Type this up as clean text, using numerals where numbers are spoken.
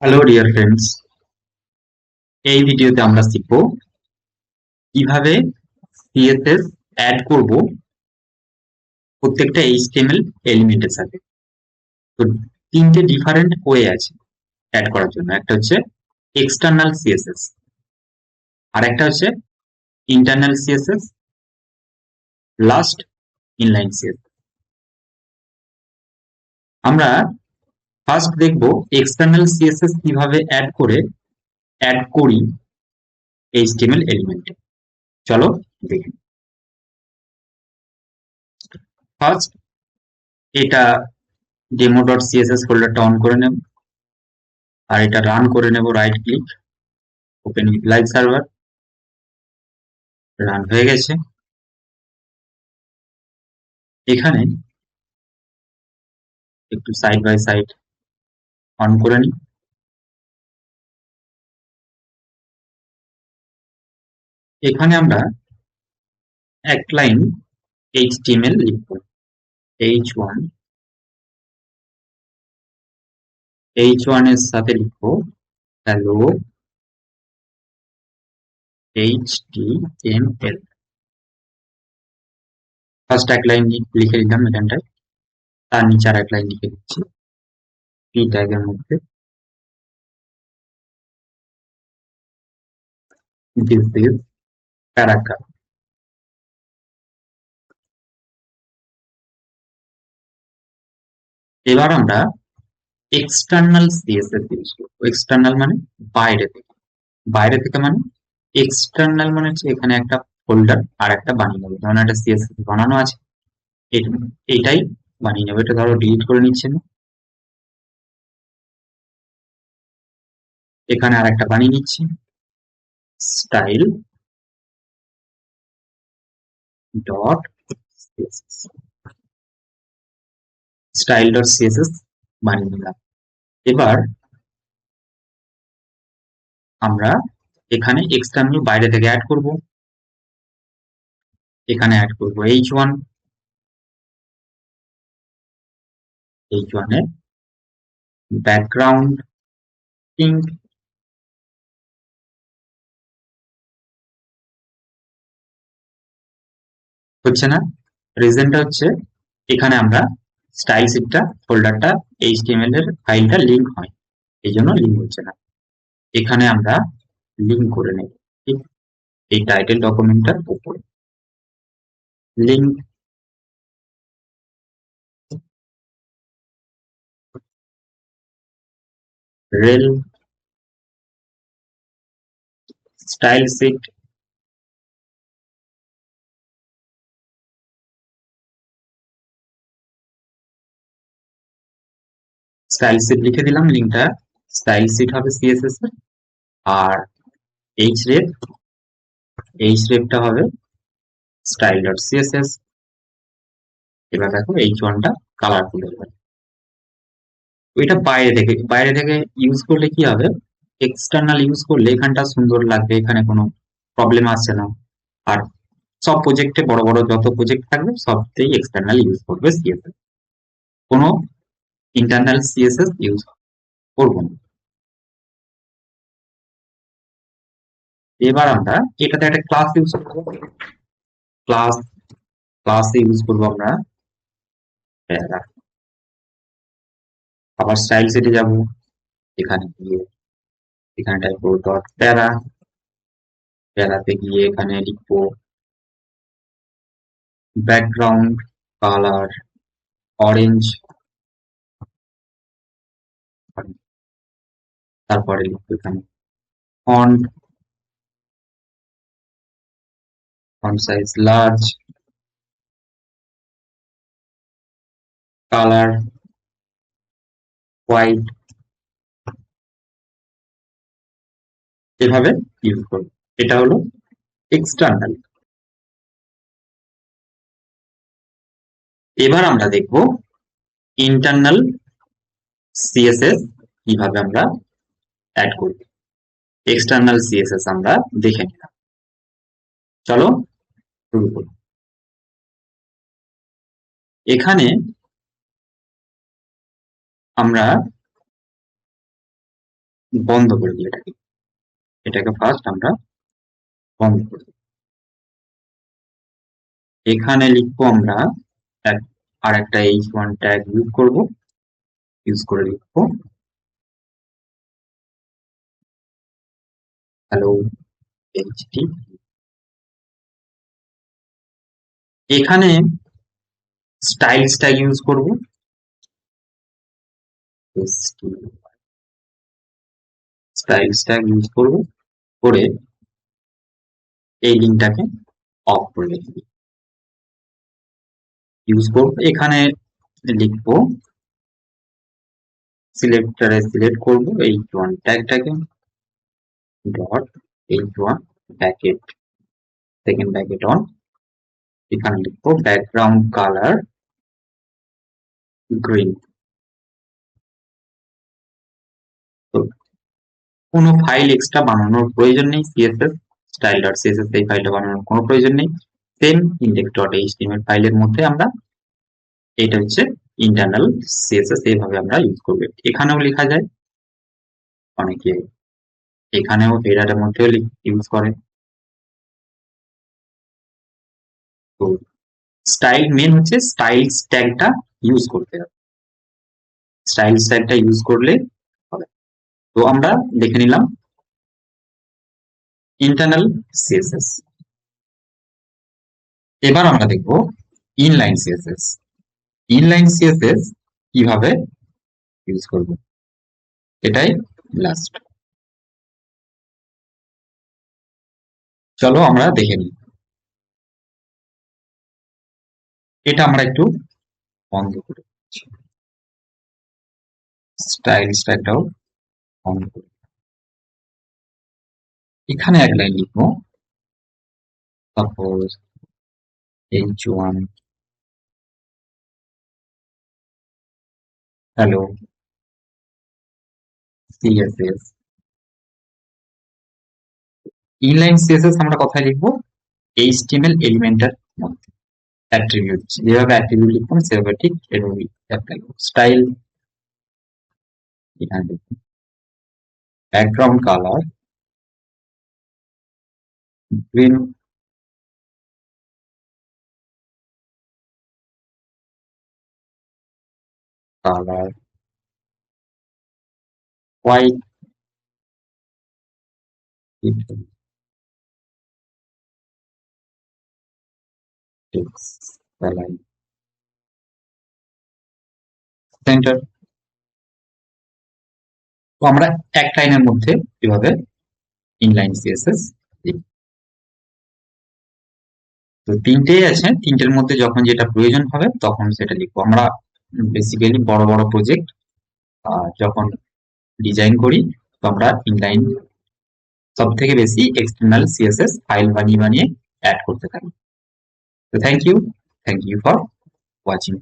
Hello dear friends, এই ভিডিওতে আমরা শিখব কিভাবে সিএসএস অ্যাড করব প্রত্যেকটা এইচটিএমএল এলিমেন্টের সাথে। তো তিনটে ডিফারেন্ট ওয়ে আছে অ্যাড করার জন্য। একটা হচ্ছে এক্সটার্নাল সিএসএস, আর একটা হচ্ছে internal CSS, last inline CSS. আমরা ফার্স্ট দেখব এক্সটার্নাল সিএসএস কিভাবে অ্যাড করি এইচটিএমএল এলিমেন্টে। চলো দেখি। ফার্স্ট এটা demo.css ফোল্ডারটা অন করে নেব, আর এটা রান করে নেব। Right click, open with live server. Run হয়ে গেছে। এখানে একটু সাইড বাই সাইড অন করে নিই। এখানে আমরা এক লাইন HTML লিখব। H1 H1 এর সাথে লিখব হ্যালো HTML। ফার্স্ট এক লাইন লিখে দিলাম এখানটায়, তার নিচে আর এক লাইন লিখে দিচ্ছি পি ট্যাগের মধ্যে, দিস ইজ প্যারাগ্রাফ। এবার আমরা এক্সটার্নাল সিএসএস ইউজ করবো। এক্সটার্নাল মানে বাইরে থেকে। বাইরে থেকে মানে এক্সটার্নাল মানে হচ্ছে এখানে একটা ফোল্ডার আর একটা বানিয়ে নেবো। ধরুন একটা সিএসএস বানানো আছে, এটাই বানিয়ে নেবো। এটা ধরো ডিলিট করে নিচ্ছে না, এখানে আর একটা বানিয়ে নিচ্ছি style dot CSS. Style dot CSS বানিয়ে নিলাম। এবার আমরা এখানে এক্সটার্নাল বাইরে থেকে অ্যাড করব। এখানে অ্যাড করব H1। H1 এর ব্যাকগ্রাউন্ড পিঙ্ক। হচ্ছে না, রিজনটা হচ্ছে এখানে আমরা স্টাইল শিটটা ফোল্ডারটা এইচটিএমএল এর ফাইলটা লিংক হয়, এই জন্য লিংক হচ্ছে না। এখানে আমরা লিংক করে নেব, ঠিক এই টাইটেল ডকুমেন্টটার উপরে link. Rel style sheet style sheet লিখে দিলাম। লিঙ্কটা স্টাইল শিট হবে সিএসএস এর। আর এইচ রেফ টা হবে স্টাইল ডট সিএসএস। এবার দেখো H1টা কালারফুল হয়ে গেল। এটা বাইরে থেকে ইউজ করলে কি হবে, এক্সটার্নাল ইউজ করলে এখানটা সুন্দর লাগবে, এখানে কোনো প্রবলেম আসছে না। আর সব প্রজেক্টে বড় বড় যত প্রজেক্ট থাকবে সবতেই এক্সটার্নাল ইউজ করবে সিএসএস, কোনো ইন্টারনাল সিএসএস ইউজ করবো না। এবার আমরা এটাতে একটা ক্লাস ইউজ করবো। ক্লাস ক্লাসে ইউজ করবো আমরা প্যারা। আবার স্টাইল সেটে যাব, এখানে গিয়ে এখানে টাইপ করবো ডট প্যারা। প্যারাতে গিয়ে এখানে লিখবো ব্যাকগ্রাউন্ড কালার অরেঞ্জ। তারপরে লিখবো এখানে font font size large, colour white. এভাবে ইউজ করবো। এটা হলো এক্সটার্নাল। এবার আমরা দেখব ইন্টারনাল সিএসএস কিভাবে আমরা অ্যাড করব। এক্সটার্নাল সিএসএস আমরা দেখে নিলাম, চলো শুরু করি। এখানে আমরা বন্ধ করে দিই এটাকে ফার্স্ট আমরা বন্ধ করে দিই। এখানে লিখবো আমরা আর একটা h1 ট্যাগ ইউজ করে লিখবো হ্যালো এইচটি। এখানে স্টাইলস ট্যাগ ইউজ করব, স্টাইলস ট্যাগ ইউজ করব করে এই লিঙ্কটাকে অফ করে রেখে দিই। ইউজ করব এখানে লিখবো সিলেক্টরে সিলেক্ট করব h1 ট্যাগটাকে dot h1 bracket second bracket on, এখানে লিখবো ব্যাকগ্রাউন্ড কালার গ্রিন। তো কোনো ফাইল এক্সট্রা বানানোর প্রয়োজন নেই, সিএসএস স্টাইল ডট সিএসএস এই ফাইলটা বানানোর কোনো প্রয়োজন নেই। সেম ইন্ডেক্স ডট এইচটিএমএল ফাইলের মধ্যে আমরা এটা হচ্ছে ইন্টারনাল সিএসএস এইভাবে আমরা ইউজ করব। এখানেও লেখা যায়, অনেকে এখানেও হেডারের মধ্যেও ইউজ করে। তো স্টাইল মেন হচ্ছে স্টাইলস ট্যাগটা ইউজ করতে হবে, স্টাইলস ট্যাগটা ইউজ করলে হবে। তো আমরা দেখে নিলাম ইন্টারনাল সিএসএস। এবার আমরা দেখব ইনলাইন সিএসএস। ইনলাইন সিএসএস কিভাবে ইউজ করব এটাই লাস্ট। চলো আমরা দেখে নিই। এটা আমরা একটু বন্ধ করে দিচ্ছি, স্টাইলটাও বন্ধ করে। এখানে এক লাইন লিখবো, suppose h1 hello CSS. Inline CSS আমরা কোথায় লিখবো? এইচটিএমএল এলিমেন্টের মধ্যে অ্যাট্রিবিউট, যেভাবে অ্যাট্রিবিউট লিখতাম সেভাবে ঠিক এভাবে অ্যাপ্লাই করব। স্টাইল এখানে লিখবো background colour green, colour white, centre. তো আমরা এক লাইনের মধ্যে এভাবে ইনলাইন সিএসএস লিখব। তো তিনটেই আছে, তিনটের মধ্যে যখন যেটা প্রয়োজন হবে তখন সেটা লিখবো। আমরা বেসিক্যালি বড় বড় প্রজেক্ট যখন ডিজাইন করি তো আমরা ইনলাইন সব থেকে বেশি এক্সটার্নাল সিএসএস ফাইল বানিয়ে বানিয়ে অ্যাড করতে থাকি। তো থ্যাংক ইউ ফর ওয়াচিং।